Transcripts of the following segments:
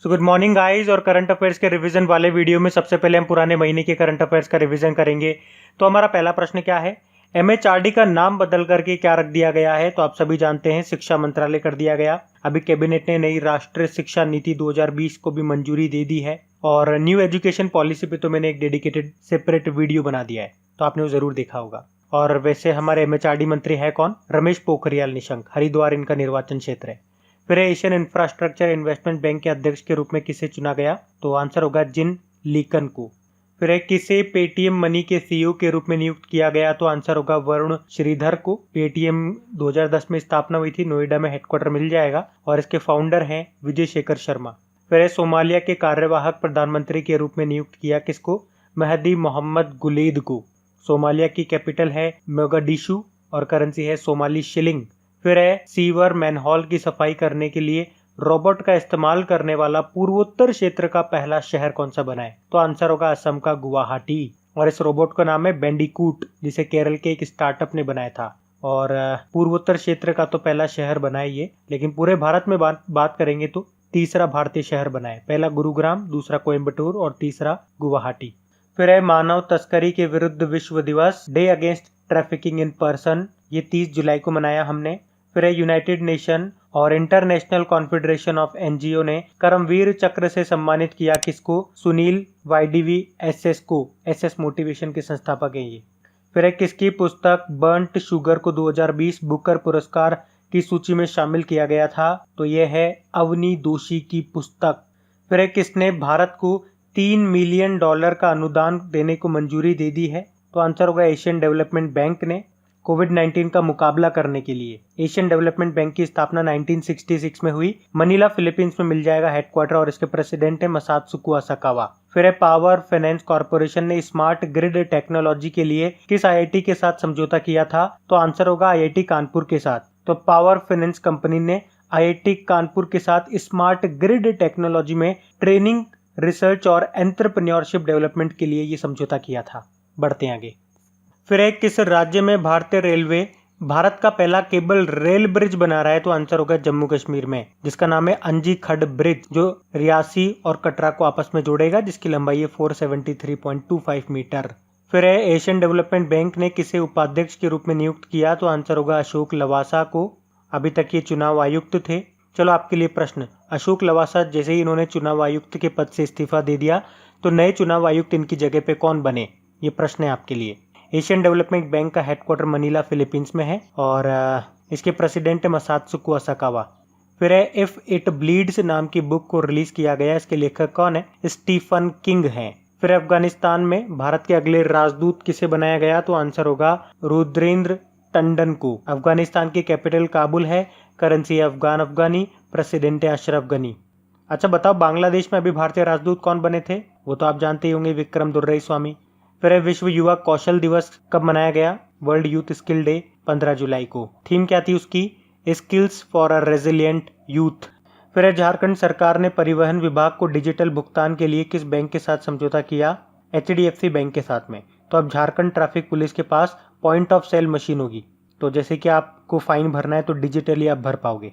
So good morning guys. और current affairs के revision वाले वीडियो में सबसे पहले हम पुराने महीने के करंट अफेयर्स का रिवीजन करेंगे। तो हमारा पहला प्रश्न क्या है, एमएचआरडी का नाम बदल करके क्या रख दिया गया है? तो आप सभी जानते हैं शिक्षा मंत्रालय कर दिया गया। अभी कैबिनेट ने नई राष्ट्रीय शिक्षा नीति 2020 को भी मंजूरी दे दी है और न्यू एजुकेशन पॉलिसी पे तो मैंने एक डेडिकेटेड सेपरेट वीडियो बना दिया है, तो आपने वो जरूर देखा होगा। और वैसे हमारे एमएचआरडी मंत्री है कौन? रमेश पोखरियाल निशंक। हरिद्वार इनका निर्वाचन क्षेत्र है। फिर एशियन इंफ्रास्ट्रक्चर इन्वेस्टमेंट बैंक के अध्यक्ष के रूप में किसे चुना गया? तो आंसर होगा जिन लीकन को। फिर किसे पेटीएम मनी के सीईओ के रूप में नियुक्त किया गया? तो आंसर होगा वरुण श्रीधर को। पेटीएम 2010 में स्थापना हुई थी, नोएडा में हेडक्वार्टर मिल जाएगा और इसके फाउंडर हैं विजय शेखर शर्मा। फिर सोमालिया के कार्यवाहक प्रधानमंत्री के रूप में नियुक्त किया किसको? महदी मोहम्मद गुलेद को। सोमालिया की कैपिटल है मोगाडिशु और करेंसी है सोमाली शिलिंग। फिर सीवर मैनहोल की सफाई करने के लिए रोबोट का इस्तेमाल करने वाला पूर्वोत्तर क्षेत्र का पहला शहर कौन सा बना है? तो आंसर होगा असम का गुवाहाटी। और इस रोबोट का नाम है बेंडिकूट, जिसे केरल के एक स्टार्टअप ने बनाया था। और पूर्वोत्तर क्षेत्र का तो पहला शहर बना है ये, लेकिन पूरे भारत में बात करेंगे तो तीसरा भारतीय शहर बना है। पहला गुरुग्राम, दूसरा कोयम्बटूर और तीसरा गुवाहाटी। फिर मानव तस्करी के विरुद्ध विश्व दिवस, day against trafficking in person, ये 30 जुलाई को मनाया हमने। फिर यूनाइटेड नेशन और इंटरनेशनल कॉन्फेडरेशन ऑफ एनजीओ ने करमवीर चक्र से सम्मानित किया किसको? सुनील वाईडीवी एसएस को। एसएस मोटिवेशन के संस्थापक हैं ये। फिर किसकी पुस्तक बर्न्ट शुगर को 2020 बुकर पुरस्कार की सूची में शामिल किया गया था? तो यह है अवनी दोषी की पुस्तक। फिर किसने भारत को $3 मिलियन का अनुदान देने को मंजूरी दे दी है? तो आंसर होगा एशियन डेवलपमेंट बैंक ने, कोविड-19 का मुकाबला करने के लिए। एशियन डेवलपमेंट बैंक की स्थापना 1966 में हुई। मनीला फिलीपींस में मिल जाएगा हेडक्वार्टर और इसके प्रेसिडेंट है मसात्सुको असाकावा। फिर पावर फाइनेंस कॉर्पोरेशन ने स्मार्ट ग्रिड टेक्नोलॉजी के लिए किस आईआईटी के साथ समझौता किया था? तो आंसर होगा आईआईटी कानपुर के साथ। तो पावर फाइनेंस कंपनी ने आईआईटी कानपुर के साथ स्मार्ट ग्रिड टेक्नोलॉजी में ट्रेनिंग, रिसर्च और एंटरप्रेन्योरशिप डेवलपमेंट के लिए ये समझौता किया था। बढ़ते हैं आगे। फिर किस राज्य में भारतीय रेलवे भारत का पहला केबल रेल ब्रिज बना रहा है? तो आंसर होगा जम्मू कश्मीर में, जिसका नाम है अंजी खड ब्रिज, जो रियासी और कटरा को आपस में जोड़ेगा, जिसकी लंबाई है 473.25 मीटर। फिर एशियन डेवलपमेंट बैंक ने किसे उपाध्यक्ष के रूप में नियुक्त किया? तो आंसर होगा अशोक लवासा को। अभी तक ये चुनाव आयुक्त थे। चलो आपके लिए प्रश्न, अशोक लवासा जैसे ही इन्होंने चुनाव आयुक्त के पद से इस्तीफा दे दिया तो नए चुनाव आयुक्त इनकी जगह पे कौन बने? ये प्रश्न है आपके लिए। एशियन डेवलपमेंट बैंक का हेडक्वार्टर मनीला फिलीपींस में है और इसके प्रेसिडेंट है मसात्सुको असाकावा। फिर इफ इट ब्लीड्स नाम की बुक को रिलीज किया गया, इसके लेखक कौन है? स्टीफन किंग हैं। फिर अफगानिस्तान में भारत के अगले राजदूत किसे बनाया गया? तो आंसर होगा रुद्रेंद्र टंडन को। अफगानिस्तान की कैपिटल काबुल है, करेंसी है अफगान अफगानी, प्रेसिडेंट है अशरफ गनी। अच्छा बताओ, बांग्लादेश में अभी भारतीय राजदूत कौन बने थे? वो तो आप जानते ही होंगे, विक्रम दुर्रई स्वामी। फिर विश्व युवा कौशल दिवस कब मनाया गया? वर्ल्ड यूथ स्किल डे 15 जुलाई को। थीम क्या थी उसकी? Skills for a resilient youth. फिर झारखंड सरकार ने परिवहन विभाग को डिजिटल भुगतान के लिए किस बैंक के साथ समझौता किया? एचडीएफसी बैंक के साथ में। तो अब झारखंड ट्रैफिक पुलिस के पास पॉइंट ऑफ सेल मशीन होगी, तो जैसे कि आपको फाइन भरना है तो डिजिटली आप भर पाओगे।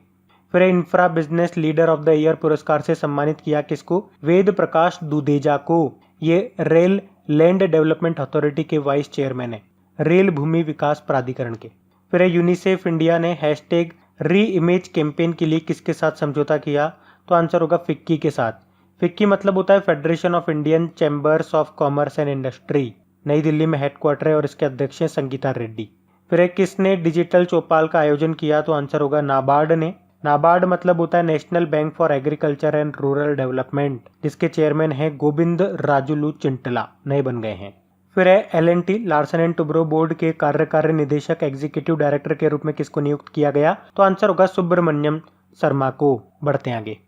फिर infra business leader of the year पुरस्कार से सम्मानित किया किसको? वेद प्रकाश दुदेजा को। ये रेल लैंड डेवलपमेंट अथॉरिटी के वाइस चेयरमैन है, रेल भूमि विकास प्राधिकरण के। फिर यूनिसेफ इंडिया ने हैशटैग री इमेज कैंपेन के लिए किसके साथ समझौता किया? तो आंसर होगा फिक्की के साथ। फिक्की मतलब होता है federation of Indian chambers of commerce and industry. नई दिल्ली में हेडक्वार्टर है और इसके अध्यक्ष हैं संगीता रेड्डी। फिर किसने डिजिटल चौपाल का आयोजन किया? तो आंसर होगा नाबार्ड ने। नाबार्ड मतलब होता है national bank for agriculture and rural development, जिसके चेयरमैन हैं गोविंद राजुलू चिंटला, नए बन गए हैं। फिर L and T Larsen and Toubro board के कार्यकारी निदेशक एग्जीक्यूटिव डायरेक्टर के रूप में किसको नियुक्त किया गया? तो आंसर होगा सुब्रमण्यम शर्मा को। बढ़ते हैं आगे।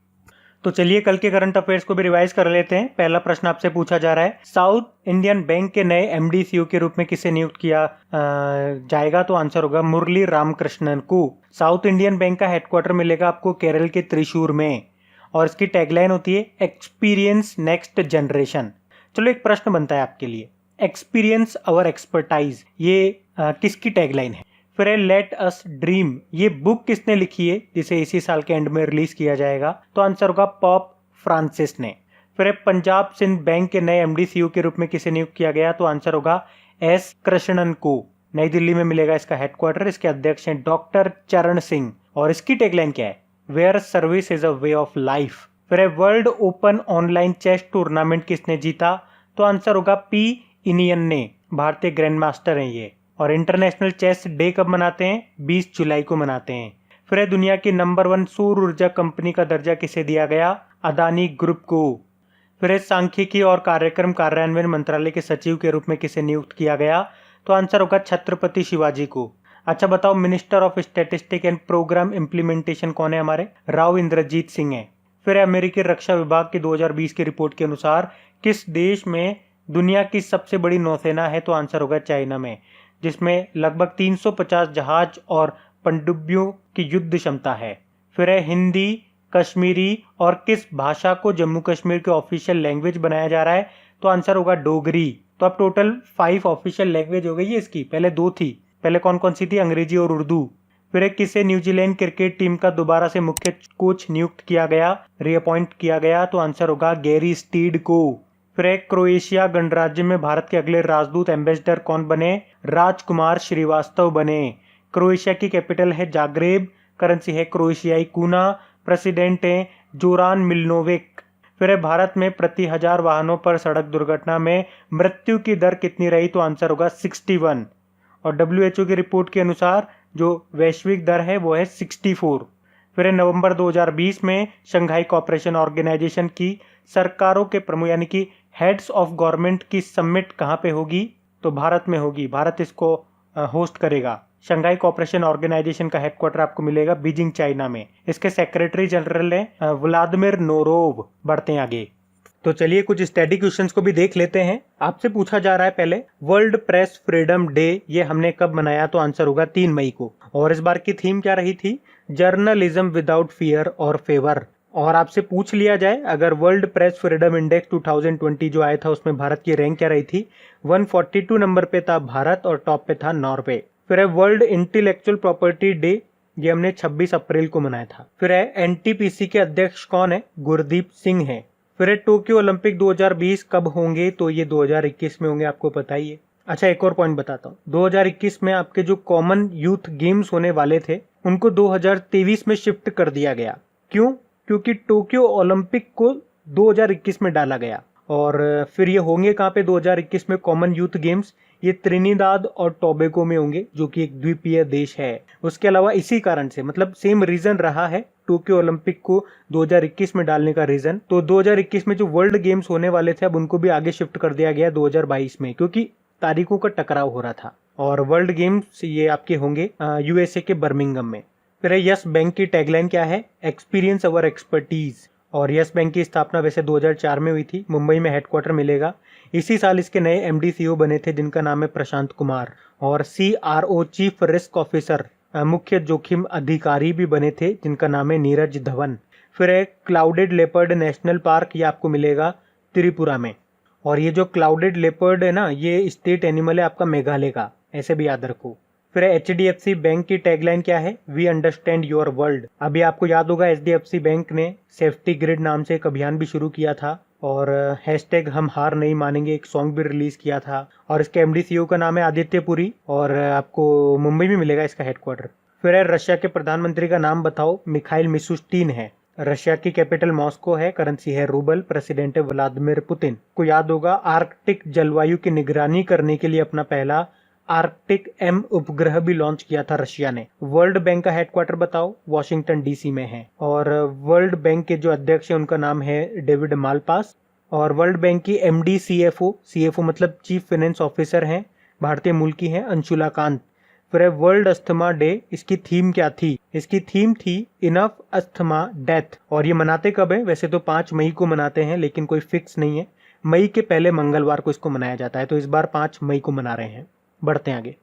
तो चलिए कल के करंट अफेयर्स को भी रिवाइज कर लेते हैं। पहला प्रश्न आपसे पूछा जा रहा है, साउथ इंडियन बैंक के नए एमडी सीईओ के रूप में किसे नियुक्त किया जाएगा? तो आंसर होगा मुरली रामकृष्णन को। साउथ इंडियन बैंक का हेडक्वार्टर मिलेगा आपको केरल के त्रिशूर में और इसकी टैगलाइन होती है एक्सपीरियंस नेक्स्ट जनरेशन। चलो एक प्रश्न बनता है आपके लिए, एक्सपीरियंस अवर एक्सपर्टाइज, ये किसकी टैगलाइन है? फिर है लेट अस ड्रीम, ये बुक किसने लिखी है जिसे इसी साल के एंड में रिलीज किया जाएगा? तो आंसर होगा पॉप फ्रांसिस ने। फिर पंजाब सिंध बैंक के नए एमडी सीईओ के रूप में किसे नियुक्त किया गया, तो आंसर होगा एस कृष्णन को। नई दिल्ली में मिलेगा इसका हेडक्वार्टर। इसके अध्यक्ष हैं डॉक्टर चरण सिंह और इसकी टैगलाइन क्या है, where service is a way of life. फिर world open online chess tournament किसने जीता, तो आंसर होगा पी इनियन ने, भारतीय ग्रैंड मास्टर हैं ये। और इंटरनेशनल चेस डे कब मनाते हैं, 20 जुलाई को मनाते हैं। फिर दुनिया की नंबर 1 सौर ऊर्जा कंपनी का दर्जा किसे दिया गया, अदानी ग्रुप को। फिर सांख्यिकी और कार्यक्रम कार्यान्वयन मंत्रालय के सचिव के रूप में किसे नियुक्त किया गया, तो आंसर होगा छत्रपति शिवाजी को। अच्छा बताओ, minister of statistic and programme implementation कौन है हमारे, राव इंद्रजीत सिंह है। फिर अमेरिकी रक्षा विभाग की 2020 की रिपोर्ट के अनुसार किस देश में दुनिया की सबसे बड़ी नौसेना है, तो आंसर होगा चाइना में, जिसमें लगभग 350 जहाज और पनडुब्बियों की युद्ध क्षमता है। फिर हिंदी, कश्मीरी और किस भाषा को जम्मू कश्मीर के ऑफिशियल लैंग्वेज बनाया जा रहा है, तो आंसर होगा डोगरी। तो अब टोटल 5 ऑफिशियल लैंग्वेज हो गई है इसकी, पहले 2 थी। पहले कौन कौन सी थी, अंग्रेजी और उर्दू। फिर किसे न्यूजीलैंड क्रिकेट टीम का दोबारा से मुख्य कोच नियुक्त किया गया, रीअपॉइंट किया गया, तो आंसर होगा गैरी स्टीड को। फिर क्रोएशिया गणराज्य में भारत के अगले राजदूत एम्बेसडर कौन बने, राजकुमार श्रीवास्तव बने। क्रोएशिया की कैपिटल है जाग्रेब, करेंसी है क्रोएशियाई कूना, प्रेसिडेंट है जोरान मिलनोविक। फिर भारत में प्रति 1000 वाहनों पर सड़क दुर्घटना में मृत्यु की दर कितनी रही, तो आंसर होगा 61। और WHO की रिपोर्ट के अनुसार जो वैश्विक दर है वो है 64। फिर नवंबर 2020 में शंघाई कोऑपरेशन ऑर्गेनाइजेशन की सरकारों के प्रमुख यानी कि हेड्स ऑफ गवर्नमेंट की समिट कहाँ पे होगी, तो भारत में होगी। भारत इसको होस्ट करेगा। शंघाई कोऑपरेशन ऑर्गेनाइजेशन का हेडक्वार्टर आपको मिलेगा बीजिंग, चाइना में। इसके सेक्रेटरी जनरल हैं व्लादिमीर नोरोव। बढ़ते हैं आगे। तो चलिए कुछ स्टडी क्वेश्चंस को भी देख लेते हैं। आपसे पूछा जा रहा है पहले, वर्ल्ड प्रेस फ्रीडम डे ये हमने कब मनाया, तो आंसर होगा 3 मई को। और इस बार की थीम क्या रही थी, जर्नलिज्म विदाउट फियर और फेवर। और आपसे पूछ लिया जाए, अगर वर्ल्ड प्रेस फ्रीडम इंडेक्स 2020 जो आया था उसमें भारत की रैंक क्या रही थी, 142 नंबर पे था भारत और टॉप पे था नॉर्वे। फिर है वर्ल्ड इंटेलेक्चुअल प्रॉपर्टी डे, ये हमने 26 अप्रैल को मनाया था। फिर है एनटीपीसी के अध्यक्ष कौन है, गुरदीप सिंह है। फिर टोक्यो ओलंपिक 2020 कब होंगे, तो ये 2021 में होंगे, आपको पता ही है। अच्छा एक और पॉइंट बताता हूँ, 2021 में आपके जो कॉमन यूथ गेम्स होने वाले थे उनको 2023 में शिफ्ट कर दिया गया। क्यों, क्योंकि टोक्यो ओलंपिक को 2021 में डाला गया। और फिर ये होंगे कहाँ पे 2021 में कॉमन यूथ गेम्स, ये त्रिनिदाद और टोबैगो में होंगे जो कि एक द्वीपीय देश है। उसके अलावा इसी कारण से मतलब सेम रीजन रहा है टोक्यो ओलंपिक को 2021 में डालने का रीजन। तो 2021 में जो वर्ल्ड गेम्स होने वाले थे अब उनको भी आगे शिफ्ट कर दिया गया 2022 में, क्योंकि तारीखों का टकराव हो रहा था। और वर्ल्ड गेम्स ये आपके होंगे यूएसए के बर्मिंघम में। फिर यस बैंक की टैगलाइन क्या है, एक्सपीरियंस अवर एक्सपर्टीज। और यस बैंक की स्थापना वैसे 2004 में हुई थी, मुंबई में हेडक्वार्टर मिलेगा। इसी साल इसके नए एमडी सीईओ बने थे जिनका नाम है प्रशांत कुमार। और CRO चीफ रिस्क ऑफिसर मुख्य जोखिम अधिकारी भी बने थे जिनका नाम है नीरज धवन। फिर एक क्लाउडेड लेपर्ड नेशनल पार्क ये आपको मिलेगा त्रिपुरा में। और ये जो क्लाउडेड लेपर्ड है ना, ये स्टेट एनिमल है आपका मेघालय का, ऐसे भी याद रखो। फिर HDFC बैंक की टैगलाइन क्या है, वी अंडरस्टैंड योर वर्ल्ड। अभी आपको याद होगा HDFC बैंक ने सेफ्टी ग्रिड नाम से एक अभियान भी शुरू किया था और हैशटैग हम हार नहीं मानेंगे एक सॉन्ग भी रिलीज किया था। और इसके MD CEO का नाम है आदित्य पुरी और आपको मुंबई में मिलेगा इसका हेडक्वार्टर। फिर रशिया के प्रधानमंत्री का नाम बताओ, मिखाइल मिशुस्टिन है। रशिया की कैपिटल मॉस्को है, करेंसी है रूबल, प्रेसिडेंट है व्लादिमीर पुतिन। को याद होगा आर्कटिक जलवायु की निगरानी करने के लिए अपना पहला आर्कटिक M उपग्रह भी लॉन्च किया था रशिया ने। वर्ल्ड बैंक का हेडक्वार्टर बताओ, वॉशिंगटन DC में है। और वर्ल्ड बैंक के जो अध्यक्ष है उनका नाम है डेविड मालपास। और वर्ल्ड बैंक की MD CFO मतलब चीफ फाइनेंस ऑफिसर हैं, भारतीय मूल की हैं, अंशुला कांत। फिर वर्ल्ड अस्थमा डे, इसकी थीम क्या थी, इसकी थीम थी इनफ अस्थमा डेथ। और ये मनाते कब है, वैसे तो 5 मई को मनाते हैं लेकिन कोई फिक्स नहीं है, मई के पहले मंगलवार को इसको मनाया जाता है, तो इस बार 5 मई को मना रहे हैं। बढ़ते हैं आगे।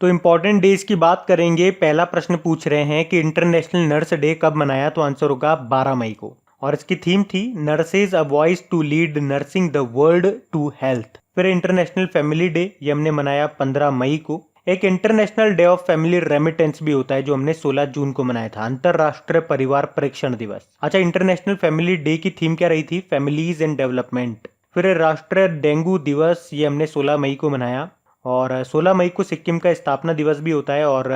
तो इम्पोर्टेंट डेज की बात करेंगे। पहला प्रश्न पूछ रहे हैं कि इंटरनेशनल नर्स डे कब मनाया, तो आंसर होगा 12 मई को। और इसकी थीम थी nurses a voice to lead nursing the world to health. फिर इंटरनेशनल फैमिली डे ये हमने मनाया 15 मई को। एक international day of family remittance भी होता है जो हमने 16 जून को मनाया था, अंतरराष्ट्रीय परिवार प्रेषण दिवस। अच्छा, इंटरनेशनल फैमिली डे की थीम क्या रही थी? Families and development. फिर राष्ट्रीय डेंगू दिवस, ये हमने 16 मई को मनाया। और 16 मई को सिक्किम का स्थापना दिवस भी होता है और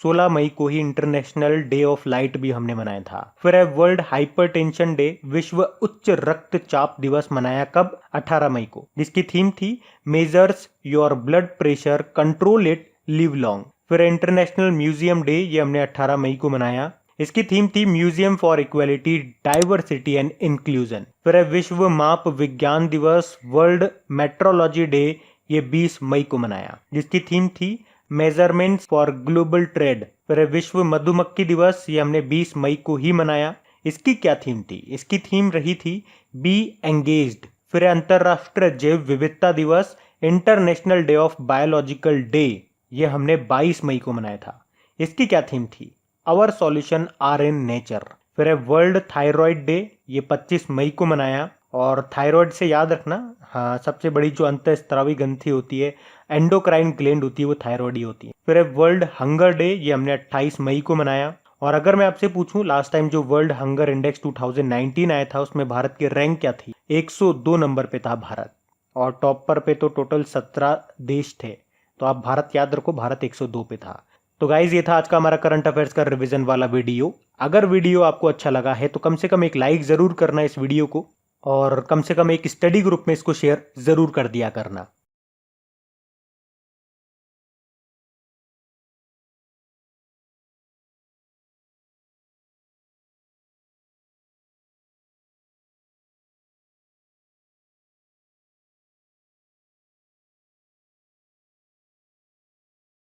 16 मई को ही इंटरनेशनल डे ऑफ लाइट भी हमने मनाया था। फिर है वर्ल्ड हाइपरटेंशन डे, विश्व उच्च रक्तचाप दिवस मनाया कब? 18 मई को, जिसकी थीम थी measures your blood pressure, control it, live long. फिर इंटरनेशनल म्यूजियम डे, ये हमने 18 मई को मनाया। इसकी थीम थी museum for equality, diversity and inclusion. फिर है विश्व माप विज्ञान दिवस, वर्ल्ड मेट्रोलॉजी डे, ये 20 मई को मनाया, जिसकी थीम थी मेजरमेंट्स फॉर ग्लोबल ट्रेड। फिर विश्व मधुमक्खी दिवस, ये हमने 20 मई को ही मनाया। इसकी क्या थीम थी? इसकी थीम रही थी बी एंगेज्ड। फिर अंतरराष्ट्रीय जैव विविधता दिवस, international day of biological day, ये हमने 22 मई को मनाया था। इसकी क्या थीम थी? Our solution are in nature. फिर वर्ल्ड थायराइड डे, ये 25 मई को मनाया। और थायराइड से याद रखना, हाँ, सबसे बड़ी जो अंतःस्रावी ग्रंथि होती है, एंडोक्राइन ग्लैंड होती है, वो थायराइड ही होती है। फिर वर्ल्ड हंगर डे, ये हमने 28 मई को मनाया। और अगर मैं आपसे पूछूं लास्ट टाइम जो वर्ल्ड हंगर इंडेक्स 2019 आया था, उसमें भारत की रैंक क्या थी? 102 नंबर पे था भारत। और टॉप पर पे तो टोटल 17 देश थे, तो आप भारत याद रखो, भारत 102 पे था। तो गाइज, ये था आज का हमारा करंट अफेयर्स का रिवीजन वाला वीडियो। अगर वीडियो आपको अच्छा लगा है तो कम से कम एक लाइक जरूर करना इस वीडियो को, और कम से कम एक स्टडी ग्रुप में इसको शेयर जरूर कर दिया करना।